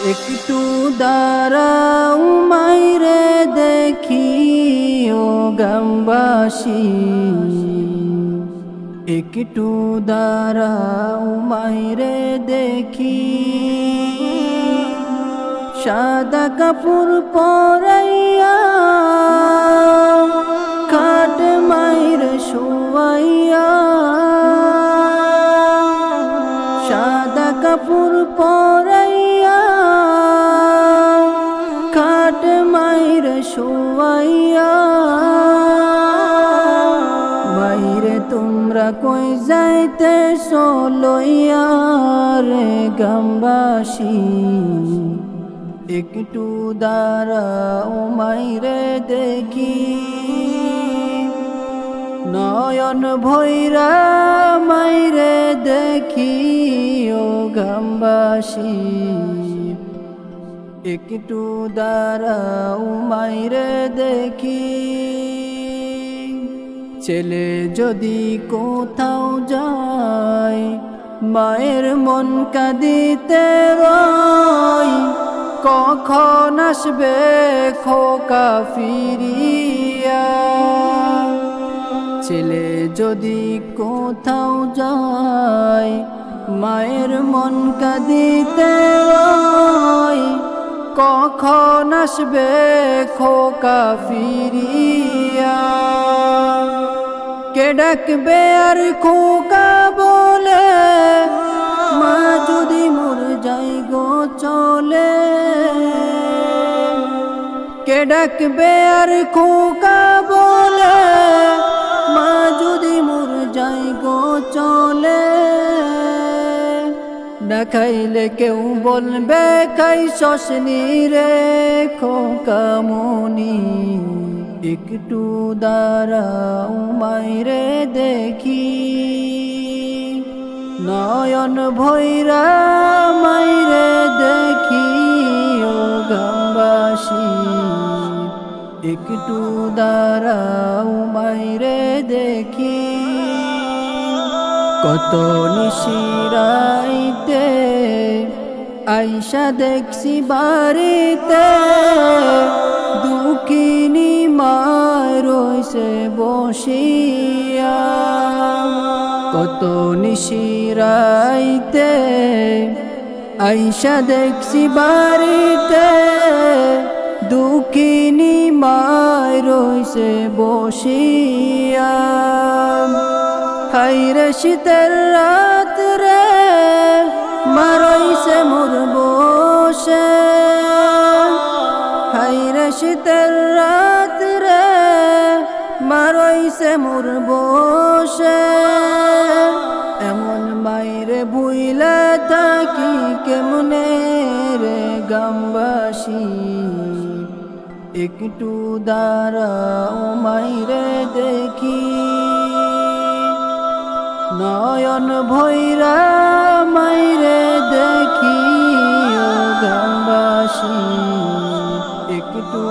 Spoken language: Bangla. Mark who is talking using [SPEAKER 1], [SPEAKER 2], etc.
[SPEAKER 1] একটু দাঁড়াও মাইরে দেখি ও গ্রামবাসী, একটু দাঁড়াও মাইরে দেখি। সাদা কাপড় পরাইয়া খাট মাইরে শোয়াইয়া, সাদা কাপড় পরাইয়া খাট মাইরে শোয়াইয়া। মাইরে তোমরা কই যাইতেছ লইয়া রে গ্রামবাসী, একটু দাঁড়াও মাইরে দেখি। নয়ন ভৈরা মাইরে দেখি ও গ্রামবাসী, একটু দাঁড়াও মাইরে দেখি। ছেলে যদি কোথাও যায় মায়ের মন কাঁদিতে রয়, কখন আসবে খোকা ফিরিয়া। ছেলে যদি কোথাও যায় মায়ের মন কাঁদিতে রয়, কখন আসবে খোকা ফিরিয়া। কে ডাকবে আর খোকা বলে, মা যদি মোর যাই গো চলে। কে ডাকবে আর খোকা বলে, মা যদি মোর যাই গো চলে। না খাইলে কেউ বলবে খাইছসনি রে খোকা মনি, একটু দাঁড়াও মাইরে দেখি। নয়ন ভৈরা মাইরে দেখি ও গ্রামবাসী, একটু দাঁড়াও মাইরে দেখি। কত নিশিরাইতে আইসা দেখছি বাড়িতে, দুঃখিনী মায় রইছে বসিয়া। কত নিশিরাইতে আইসা দেখছি বাড়িতে, দুঃখিনী মায় রইছে বসিয়া। হাইরে শীতের রাত রে মা রইছে মোর বসে, হাইরে শীতের রাত রে মা রইছে মোর বসে। এমন মাইরে ভুইলা থাকি কেমনে রে গ্রামবাসী, একটু দাঁড়াও মাইরে দেখি। নয়ন ভৈরা মাইরে দেখি ও গ্রামবাসী, একটু